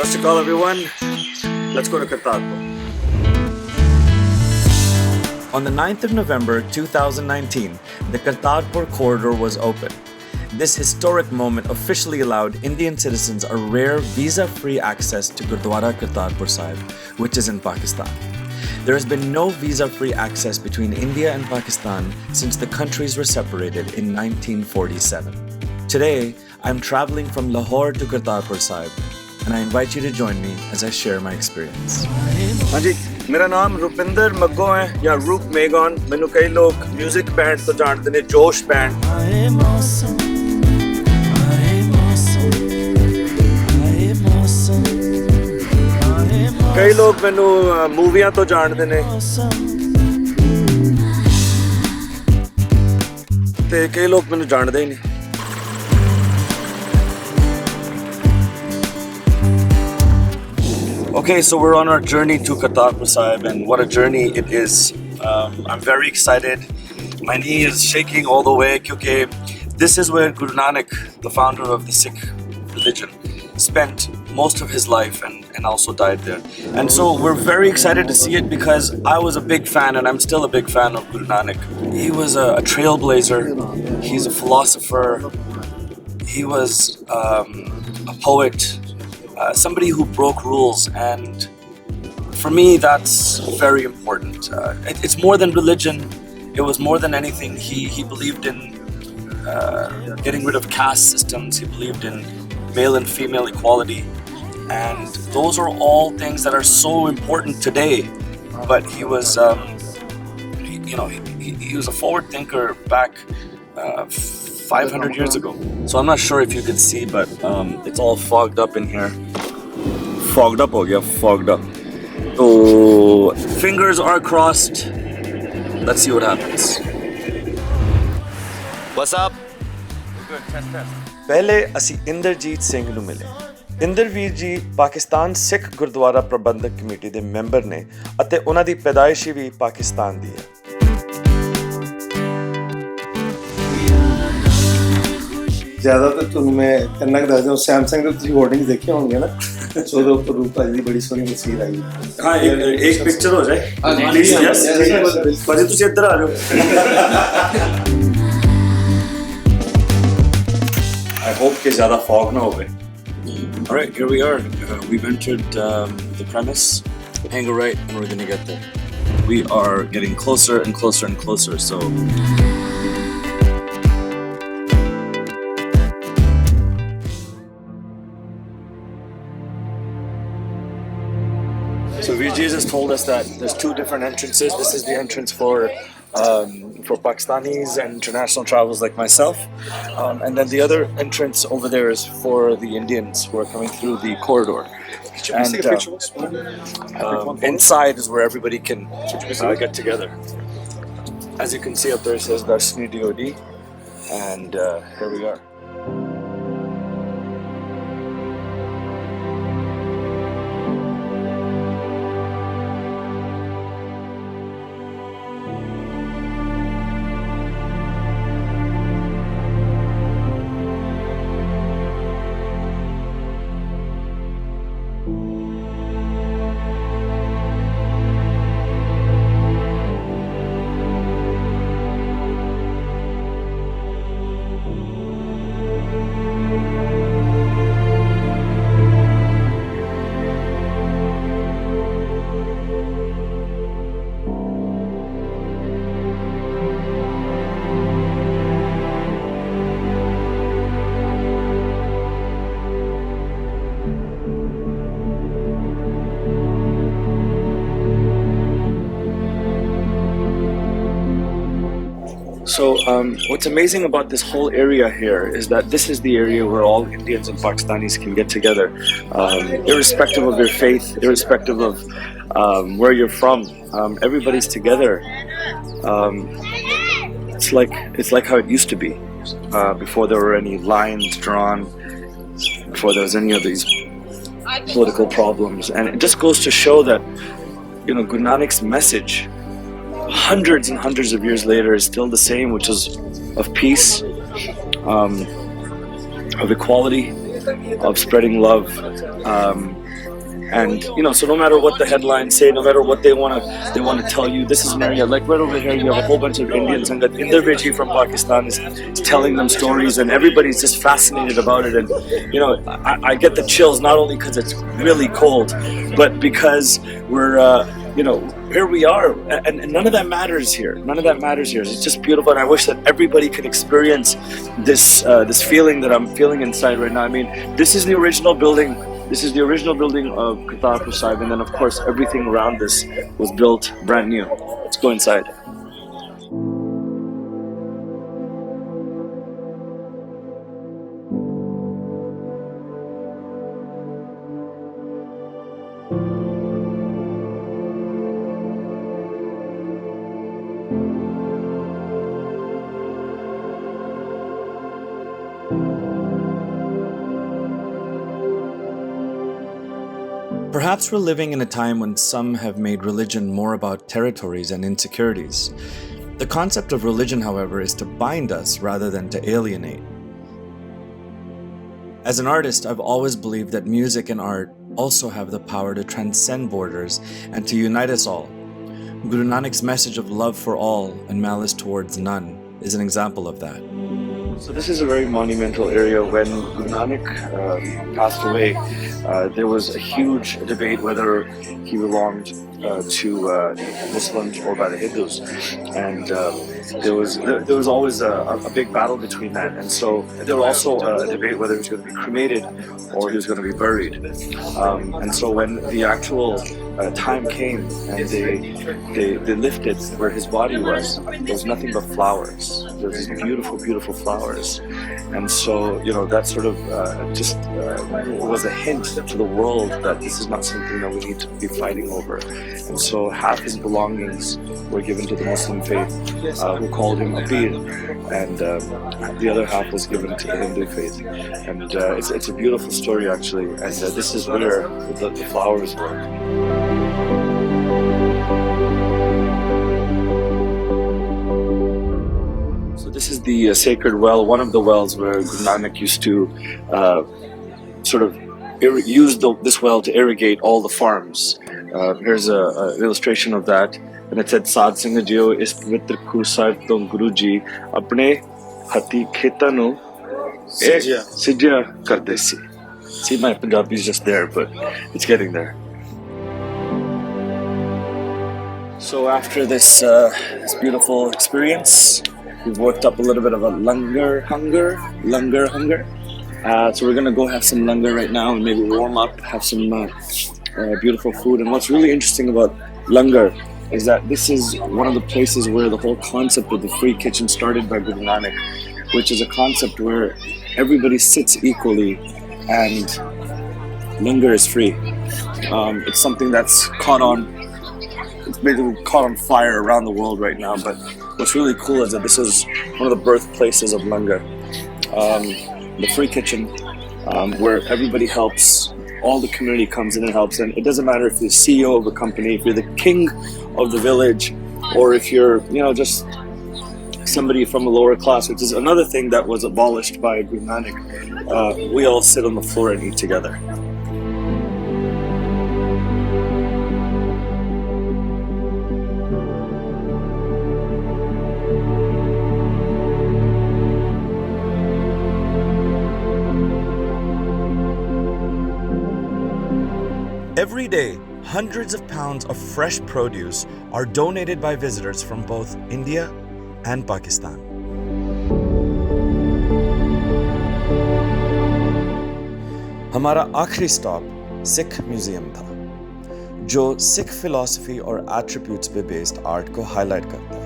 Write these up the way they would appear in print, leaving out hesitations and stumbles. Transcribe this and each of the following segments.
Sat Shri Akal everyone. Let's go to Kartarpur. On the 9th of November 2019, the Kartarpur corridor was open. This historic moment officially allowed Indian citizens a rare visa-free access to Gurdwara Kartarpur Sahib, which is in Pakistan. There has been no visa-free access between India and Pakistan since the countries were separated in 1947. Today, I'm traveling from Lahore to Kartarpur Sahib, and I invite you to join me as I share my experience. Hanji, मेरा नाम रुपिंदर मग्गो है या रूप Megan. मैनू कई लोग music band तो जानते ने, जोश बैंड. कई लोग मैनू मूवियां तो जानते ने ते कई लोग मैनू जानते ही नहीं. Okay, so we're on our journey to Kartarpur Sahib, and what a journey it is. I'm very excited. My knee is shaking all the way because this is where Guru Nanak, the founder of the Sikh religion, spent most of his life and also died there. And so we're very excited to see it because I was a big fan, and I'm still a big fan of Guru Nanak. He was a trailblazer. He's a philosopher. He was a poet. Somebody who broke rules, and for me that's very important. It's more than religion. It was more than anything. He believed in getting rid of caste systems. He believed in male and female equality, and those are all things that are so important today. But he was he was a forward thinker back 500 years ago. So I'm not sure if you could see, but it's all fogged up in here. Fogged up, fogged up. So fingers are crossed. Let's see what happens. What's up? Good, test. पहले ਅਸੀਂ ਇੰਦਰਜੀਤ ਸਿੰਘ ਨੂੰ ਮਿਲੇ. ਇੰਦਰਵੀਰ ਜੀ ਪਾਕਿਸਤਾਨ ਸਿੱਖ ਗੁਰਦੁਆਰਾ ਪ੍ਰਬੰਧਕ committee ਦੇ member ਨੇ ਅਤੇ ਉਹਨਾਂ ਦੀ ਪੈਦਾਇਸ਼ ਵੀ ਪਾਕਿਸਤਾਨ ਦੀ ਹੈ. ਜ਼ਿਆਦਾਤਰ ਤੁਹਾਨੂੰ ਮੈਂ ਇੰਨਾ ਕੁ ਦੱਸਦਾ, ਸੈਮਸੰਗ ਦੇ ਤੁਸੀਂ ਹੋਰਡਿੰਗਸ ਦੇਖੇ ਹੋਣਗੇ ਨਾ, ਸੋ ਉਹਦੇ ਉੱਪਰ ਰੂਪ ਭਾਜੀ ਦੀ ਬੜੀ ਸੋਹਣੀ ਤਸਵੀਰ ਆਈ ਹੈ. ਹਾਂ, ਇੱਕ ਪਿਕਚਰ ਹੋ ਜਾਏ ਪਲੀਜ਼. ਯੈਸ ਭਾਜੀ, ਤੁਸੀਂ ਇੱਧਰ ਆ ਜਾਓ. I hope ਕਿ ਜ਼ਿਆਦਾ fog ਨਾ ਹੋਵੇ. All right, here we are. We've entered the premise. Hang a right and we're going to get there. We are getting closer and closer and closer, so So Vijay just told us that there's two different entrances. This is the entrance for Pakistanis and international travelers like myself, and then the other entrance over there is for the Indians who are coming through the corridor. And inside is where everybody can get together. As you can see up there, it says Darshini DOD, and here we are. So what's amazing about this whole area here is that this is the area where all Indians and Pakistanis can get together, irrespective of your faith, irrespective of where you're from. Everybody's together. It's like how it used to be before there were any lines drawn, before there was any of these political problems. And it just goes to show that, Guru Nanak's message hundreds and hundreds of years later is still the same, which is of peace, of equality, of spreading love, And so no matter what the headlines say, no matter what they want to tell you, this is an area like right over here. You have a whole bunch of Indians, and that Individual from Pakistan is telling them stories, and everybody's just fascinated about it. And I get the chills not only because it's really cold, but because we're here we are, and none of that matters here. None of that matters here. It's just beautiful, and I wish that everybody could experience this feeling that I'm feeling inside right now. I mean, this is the original building. This is the original building of Kartarpur Sahib, and then of course everything around this was built brand new. Let's go inside. Perhaps we're living in a time when some have made religion more about territories and insecurities. The concept of religion, however, is to bind us rather than to alienate. As an artist, I've always believed that music and art also have the power to transcend borders and to unite us all. Guru Nanak's message of love for all and malice towards none is an example of that. So this is a very monumental area. When Guru Nanak passed away, there was a huge debate whether he belonged to Muslims or by the Hindus, and there was always a big battle between that. And so there was also a debate whether he was going to be cremated or he was going to be buried. And so when the actual time came and they lifted where his body was, there was nothing but flowers. There was these beautiful, beautiful flowers. And so, that sort of just was a hint to the world that this is not something that we need to be fighting over. And so half his belongings were given to the Muslim faith, who called him a Pir, and the other half was given to the Hindu faith. And it's a beautiful story, actually, and this is where the flowers were. This is the sacred well, one of the wells where Guru Nanak used to use this well to irrigate all the farms. Here's an illustration of that, and it said, "Sad Singh Jio is pavitra khur sahib to Guru ji apne hati kheta nu sijya karte si." See, my Punjabi is just there, but it's getting there. So after this beautiful experience, we've worked up a little bit of a langar hunger. So we're gonna go have some langar right now and maybe warm up, have some beautiful food. And what's really interesting about langar is that this is one of the places where the whole concept of the free kitchen started by Guru Nanak, which is a concept where everybody sits equally and langar is free. It's something that's it's basically caught on fire around the world right now, but what's really cool is that this is one of the birthplaces of langar, the free kitchen, where everybody helps, all the community comes in and helps, and it doesn't matter if you're the CEO of a company, if you're the king of the village, or if you're, just somebody from a lower class, which is another thing that was abolished by Guru Nanak. We all sit on the floor and eat together. Every day, hundreds of pounds of fresh produce are donated by visitors from both India and Pakistan. हमारा आखिरी stop Sikh museum था, जो Sikh philosophy और attributes पे based art को highlight करता है।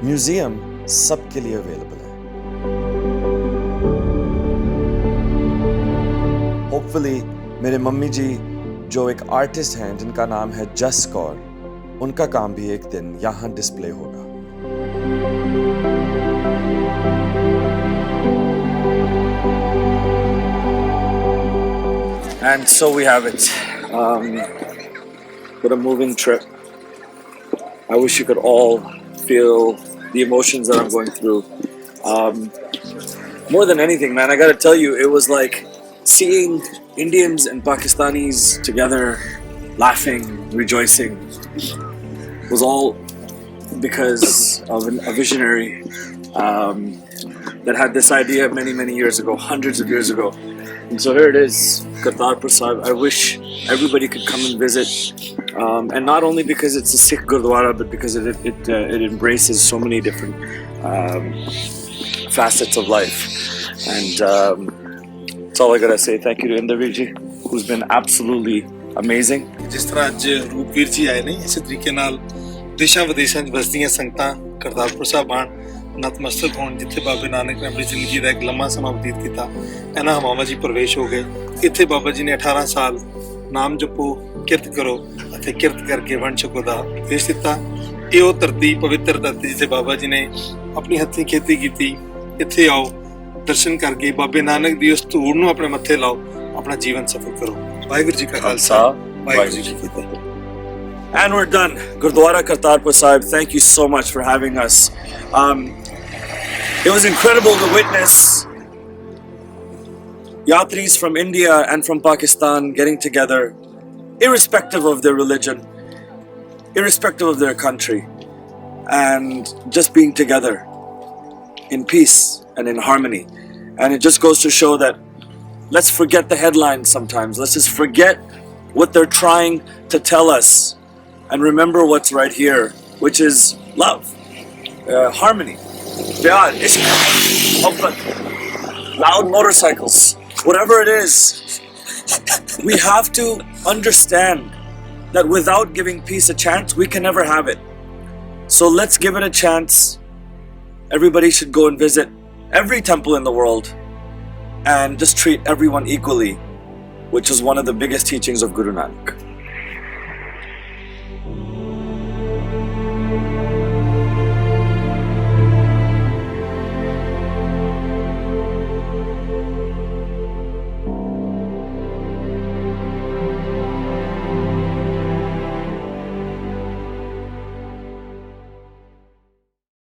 Museum सबके लिए अवेलेबल है। होपफुली मेरे मम्मी जी जो एक आर्टिस्ट हैं जिनका नाम है जस कौर, उनका काम भी एक दिन यहाँ डिस्प्ले होगा। And so we have it. What a moving trip. I wish you could all feel the emotions that I'm going through. More than anything, man, I gotta tell you, it was like seeing Indians and Pakistanis together, laughing, rejoicing, was all because of a visionary that had this idea many years ago, hundreds of years ago. And so here it is, Kartarpur Sahib. I wish everybody could come and visit, and not only because it's a Sikh Gurdwara, but because it embraces so many different facets of life. And that's all I gotta say. Thank you to Indarveer ji, who's been absolutely amazing. ਜਿਸ ਤਰ੍ਹਾਂ ਅੱਜ ਰੂਪਵੀਰ ਜੀ ਆਏ ਨੇ ਇਸੇ ਤਰੀਕੇ ਨਾਲ ਦੇਸ਼ਾਂ ਵਿਦੇਸ਼ਾਂ 'ਚ ਵਸਦੀਆਂ ਸੰਗਤਾਂ ਕਰਤਾਰਪੁਰ ਸਾਹਿਬ ਆਉਣ, ਨਤਮਸਤਕ ਹੋਣ, ਜਿੱਥੇ ਬਾਬੇ ਨਾਨਕ ਨੇ ਆਪਣੀ ਜ਼ਿੰਦਗੀ ਦਾ ਇੱਕ ਲੰਮਾ ਸਮਾਂ ਬਤੀਤ ਕੀਤਾ। ਇਹਨਾਂ ਹਵਾਵਾਂ 'ਚ ਪ੍ਰਵੇਸ਼ ਹੋ ਗਏ। ਇੱਥੇ ਬਾਬਾ ਜੀ ਨੇ 18 ਸਾਲ ਨਾਮ ਜਪੋ, ਕਿਰਤ ਕਰੋ ਅਤੇ ਕਿਰਤ ਕਰਕੇ ਵੰਡ ਛਕੋ ਦਾ ਉਪਦੇਸ਼ ਦਿੱਤਾ। ਇਹ ਉਹ ਧਰਤੀ, ਪਵਿੱਤਰ ਧਰਤੀ ਜਿੱਥੇ ਬਾਬਾ ਜੀ ਨੇ ਆਪਣੀ ਹੱਥੀਂ ਖੇਤੀ ਕੀਤੀ। ਇੱਥੇ ਆਓ, ਦਰਸ਼ਨ ਕਰਕੇ ਬਾਬੇ ਨਾਨਕ ਦੀ ਉਸ ਧੂੜ ਨੂੰ ਆਪਣੇ ਮੱਥੇ ਲਾਓ, ਆਪਣਾ ਜੀਵਨ ਸਫਲ ਕਰੋ। ਵਾਹਿਗੁਰੂ ਜੀ ਕਾ ਖਾਲਸਾ, ਵਾਹਿਗੁਰੂ ਜੀ ਕੀ ਫਤਿਹ। And we're done. Gurdwara Kartarpur Sahib, thank you so much for having us. It was incredible to witness yatris from India and from Pakistan getting together, irrespective of their religion, irrespective of their country, and just being together in peace and in harmony. And it just goes to show that let's forget the headlines sometimes. Let's just forget what they're trying to tell us and remember what's right here, which is love, harmony, pyar, ishq, mohabbat, loud motorcycles, whatever it is. We have to understand that without giving peace a chance, we can never have it. So let's give it a chance. Everybody should go and visit every temple in the world and just treat everyone equally, which is one of the biggest teachings of Guru Nanak.